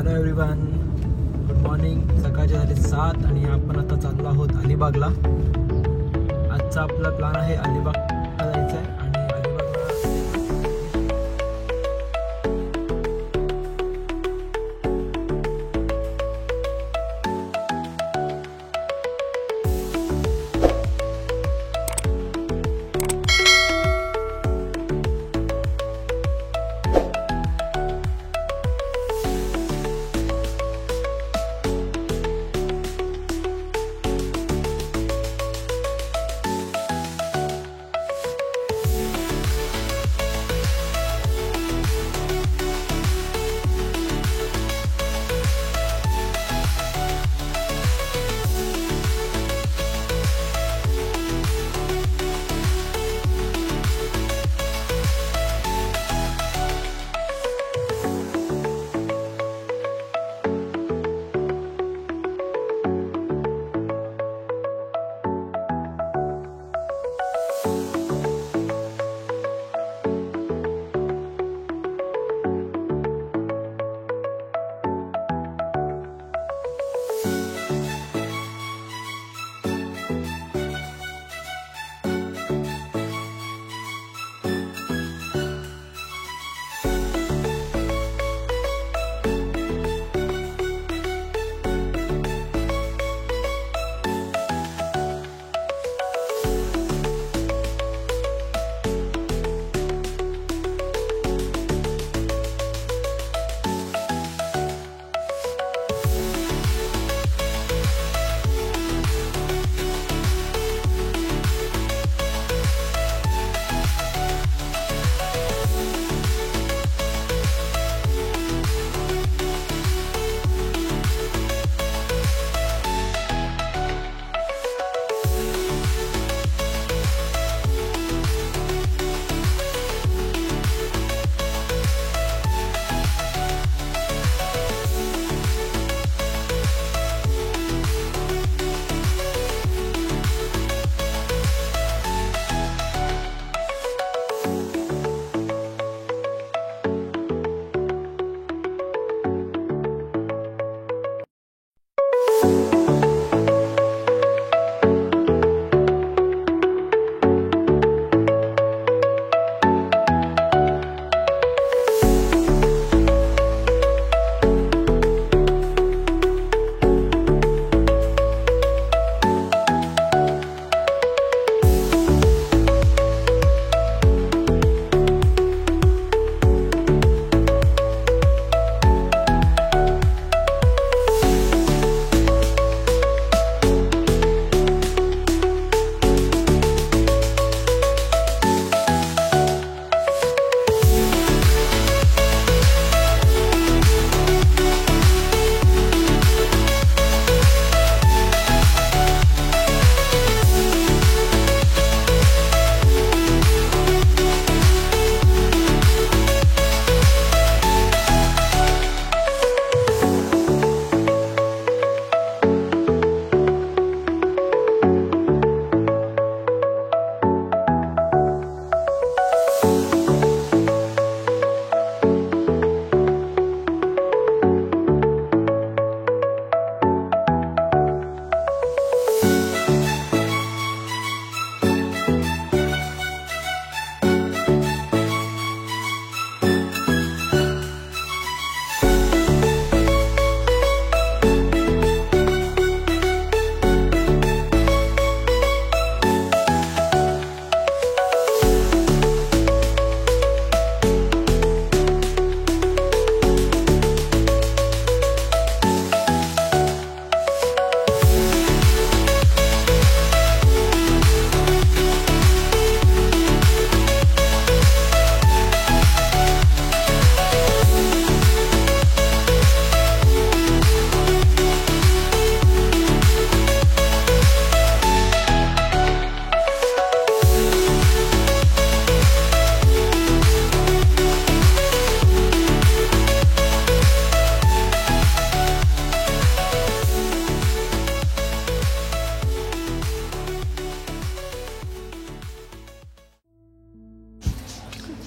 Hello everyone, good morning. सकाळचे झाले 7 आणि आपण आता चाललो आहोत अलिबागला. आजचा आपला प्लॅन आहे अलिबागला जायचं आहे आणि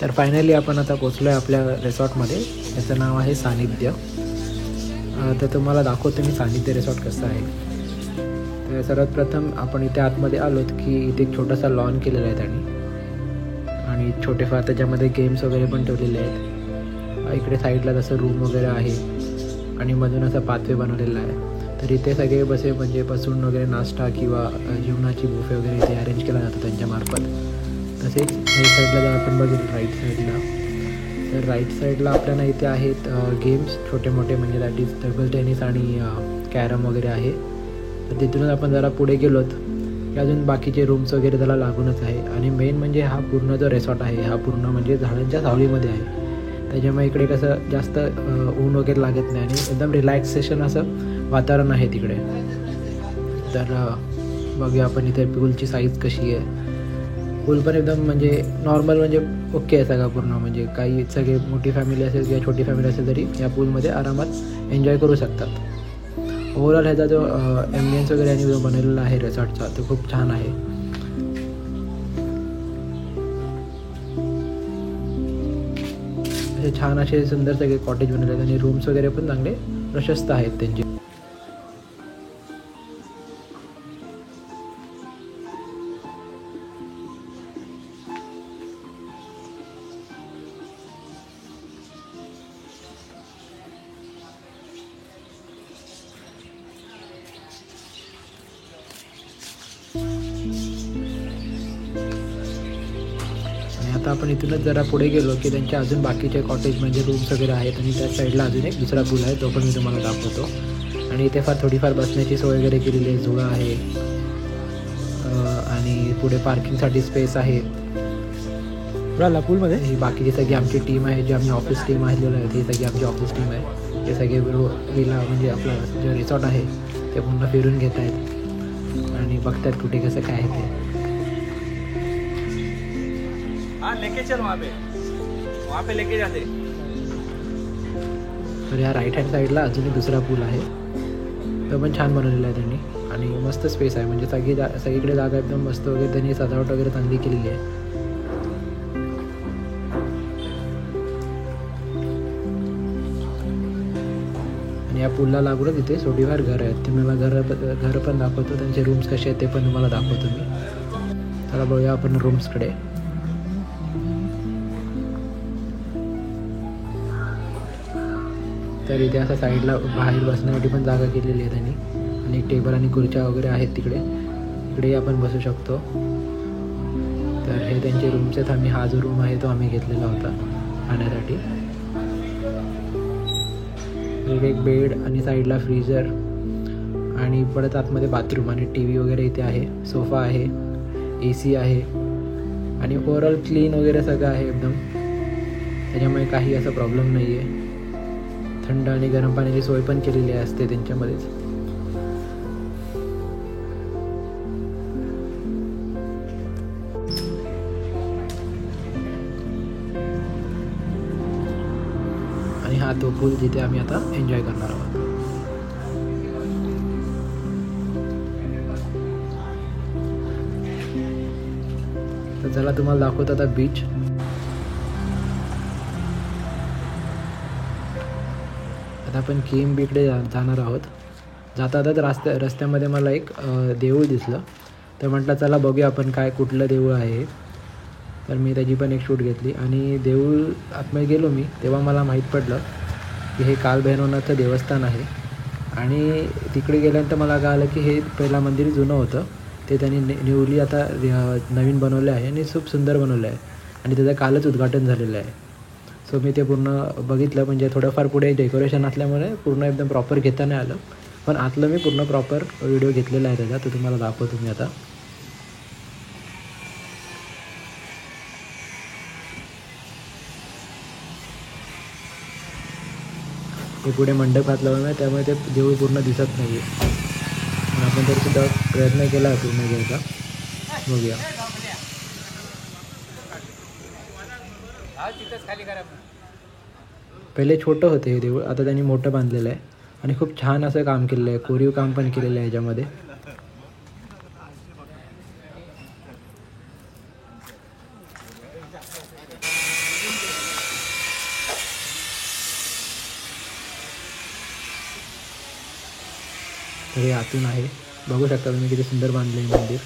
तर फायनली आपण आता पोहोचलो आहे आपल्या रिसॉर्टमध्ये. याचं नाव आहे सानिध्य. तर तुम्हाला दाखवतो मी सानिध्य रिसॉर्ट कसं आहे. तर सर्वात प्रथम आपण इथे आतमध्ये आलोत की इथे एक छोटासा लॉन केलेला आहे त्यांनी आणि छोटेफार त्याच्यामध्ये गेम्स वगैरे पण ठेवलेले आहेत. इकडे साईडला जसं रूम वगैरे आहे आणि मधून असा पाथवे बनवलेला आहे. तर इथे सगळे म्हणजे बसून वगैरे नाश्ता किंवा जेवणाची बुफे वगैरे इथे अरेंज केला जातो त्यांच्यामार्फत. तसेच राईट साईडला जर आपण बघितलं राईट साईडला, तर राईट साईडला आपल्याला इथे आहेत गेम्स छोटे मोठे, म्हणजे दॅट इज टेबल टेनिस आणि कॅरम वगैरे आहे. तर तिथूनच आपण जरा पुढे गेलोत की अजून बाकीचे रूम्स वगैरे त्याला लागूनच आहे. आणि मेन म्हणजे हा पूर्ण जो रिसॉर्ट आहे हा पूर्ण म्हणजे झाडांच्या सावलीमध्ये आहे. त्याच्यामुळे इकडे कसं जास्त ऊन वगैरे लागत नाही आणि एकदम रिलॅक्सेशन असं वातावरण आहे तिकडे. तर बघूया आपण इथे पूलची साईज कशी आहे. पूल पण एकदम म्हणजे नॉर्मल म्हणजे ओके आहे सगळं पूर्ण, म्हणजे काही सगळे मोठी फॅमिली असेल किंवा छोटी फॅमिली असेल तरी या पूलमध्ये आरामात एन्जॉय करू शकतात. ओव्हरऑल ह्याचा जो ॲम्बियन्स वगैरे आणि जो बनवलेला आहे रिसॉर्टचा तो खूप छान आहे. असे छान असे सुंदर सगळे कॉटेज बनवले आहेत आणि रूम्स वगैरे पण चांगले प्रशस्त आहेत त्यांचे. आता आपण इथूनच जरा पुढे गेलो की त्यांच्या अजून बाकीचे कॉटेज म्हणजे रूम्स वगैरे आहेत आणि त्या साईडला अजून एक दुसरा पूल आहे, तो पण मी तुम्हाला दाखवतो. आणि इथे फार थोडीफार बसण्याची सोय वगैरे केलेली आहे, झुळा आहे आणि पुढे पार्किंगसाठी स्पेस आहे. पुढे पूलमध्ये ही बाकीची सगळी आमची टीम आहे, जी आम्ही ऑफिस टीम आलेलो आहे, ही सगळी आमची ऑफिस टीम आहे. हे सगळे विला म्हणजे आपलं जे रिसॉर्ट आहे ते पूर्ण फिरून घेत आहेत आणि बघतात कुठे कसं काय आहे ते. हाँ लेके चल वहाँ पे लेके जाते. तर या राईट हँड साईडला अजून एक दुसरा पूल आहे, तो पण छान बनवलेला आहे त्यांनी आणि मस्त स्पेस आहे, म्हणजे सगळीकडे जागा एकदम मस्त वगैरे त्यांनी सजावट वगैरे चांगली केलेली आहे. आणि या पूलला लागूनच इथे थोडीफार घरं आहेत, ते मला घर पण दाखवतो, त्यांचे रूम्स कसे आहेत ते पण तुम्हाला दाखवतो मी. चला बघूया आपण रूम्सकडे. तर इथे असं साईडला बाहेर बसण्यासाठी पण जागा केलेली आहे त्यांनी आणि टेबल आणि खुर्च्या वगैरे आहेत तिकडे, इकडेही आपण बसू शकतो. तर हे त्यांचे रूम्स आहेत. आम्ही हा जो रूम आहे तो आम्ही घेतलेला होता राहण्यासाठी. एक बेड आणि साईडला फ्रीजर आणि परत आतमध्ये बाथरूम आणि टी व्ही वगैरे इथे आहे, सोफा आहे, AC आहे आणि ओव्हरऑल क्लीन वगैरे सगळं आहे एकदम, त्याच्यामुळे काही असा प्रॉब्लेम नाही आहे. थंड आणि गरम पाण्याची सोय पण केलेली असते त्यांच्यामध्येच. आणि हा तो पूल जिथे आम्ही आता एन्जॉय करणार आहोत. तर चला तुम्हाला दाखवतो आता बीच. आता आपण KMB जाणार आहोत. जाता जाता रस्त्यामध्ये मला एक देऊळ दिसलं, तर म्हटलं चला बघूया आपण काय कुठलं देऊळ आहे. तर मी त्याची पण एक शूट घेतली आणि देऊळ आतमध्ये गेलो मी, तेव्हा मला माहीत पडलं की हे कालभैरवनाथचं देवस्थान आहे. आणि तिकडे गेल्यानंतर मला कळालं की हे पहिला मंदिर जुनं होतं, ते त्यांनी न्यूली आता नवीन बनवलं आहे आणि खूप सुंदर बनवलं आहे आणि त्याचं कालच उद्घाटन झालेलं आहे. सो मी ते पूर्ण बघितलं, म्हणजे थोडंफार पुढे डेकोरेशन असल्यामुळे पूर्ण एकदम प्रॉपर घेता नाही आलं, पण आतलं मी पूर्ण प्रॉपर व्हिडिओ घेतलेला आहे त्याचा, तो तुम्हाला दाखवतो मी आता. ते पुढे मंडप घातल्यामुळे नाही, त्यामुळे ते देऊळ पूर्ण दिसत नाही आहे, पण आपण तरीसुद्धा प्रयत्न केला आहे पूर्ण घ्यायचा. बघूया. पहिले छोटं होतं हे देऊळ, आता त्यांनी मोठं बांधलेलं आहे आणि खूप छान असं काम केलेलं आहे, कोरीव काम पण केलेलं आहे ह्याच्यामध्ये. हे आतून आहे, बघू शकता तुम्ही किती सुंदर बांधले मंदिर.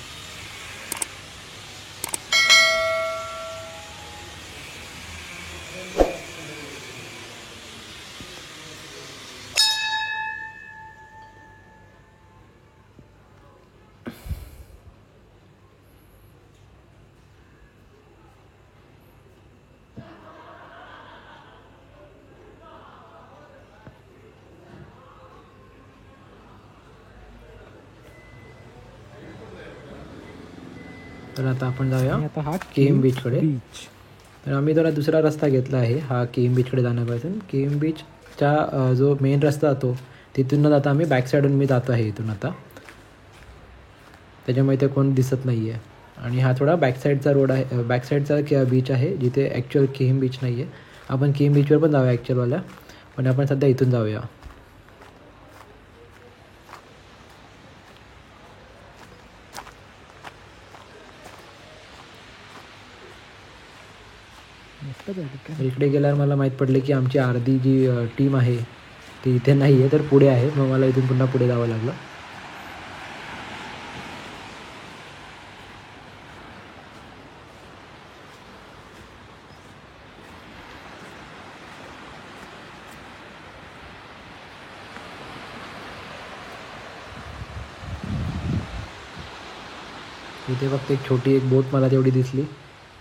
तर आता आपण जाऊया आणि आता हा केम बीचकडे. बीच. तर आम्ही जरा दुसरा रस्ता घेतला आहे हा केम बीचकडे जाण्यापासून. केम बीचचा जो मेन रस्ता जातो तिथून न जाता आम्ही बॅक साईडून मी जातो आहे इथून आता, त्याच्यामुळे ते कोण दिसत नाही आहे. आणि हा थोडा बॅक साईडचा रोड आहे, बॅक साईडचा बीच आहे जिथे ॲक्च्युअल केम बीच नाही आहे. आपण केम बीचवर पण जाऊया ॲक्च्युअलवाल्या, पण आपण सध्या इथून जाऊया. मस्तच आहे ठिकाण. इकडे गेल्यावर मला माहीत पडले की आमची अर्धी जी टीम आहे ती इथे नाही आहे, तर पुढे आहे. मग मला इथून पुन्हा पुढे जावं लागलं. इथे फक्त एक छोटी एक बोट मला तेवढी दिसली,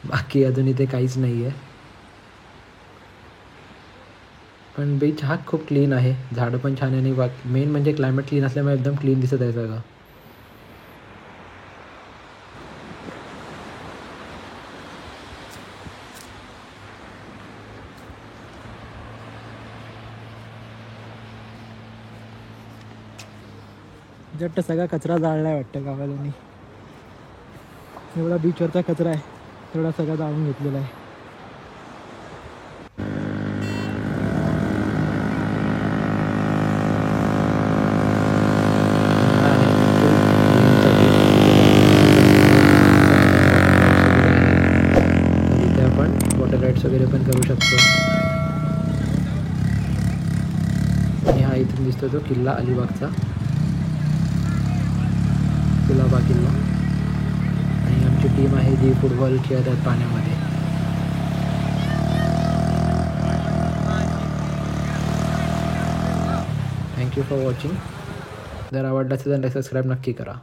बाकी अजून इथे काहीच नाही आहे. पण बीच हा खूप क्लीन आहे, झाडं पण छान आहे आणि मेन म्हणजे क्लायमेट क्लीन असल्यामुळे एकदम क्लीन दिसत आहे सगळं. जट्ट सगळा कचरा जाळलाय वाटतं गावाल्यांनी. एवढा बीचवरचा कचरा आहे तेवढा सगळा जाळून घेतलेला आहे. तर इथे आपण वॉटर राईड्स वगैरे पण करू शकतो. आणि हा इथून दिसतो तो किल्ला अलिबागचा, कुलाबा किल्ला. आणि आमची टीम आहे जी फुटबॉल खेळत आहेत पाण्यामध्ये. Thank you for watching. जर आवडलं असेल तर सबस्क्राईब नक्की करा.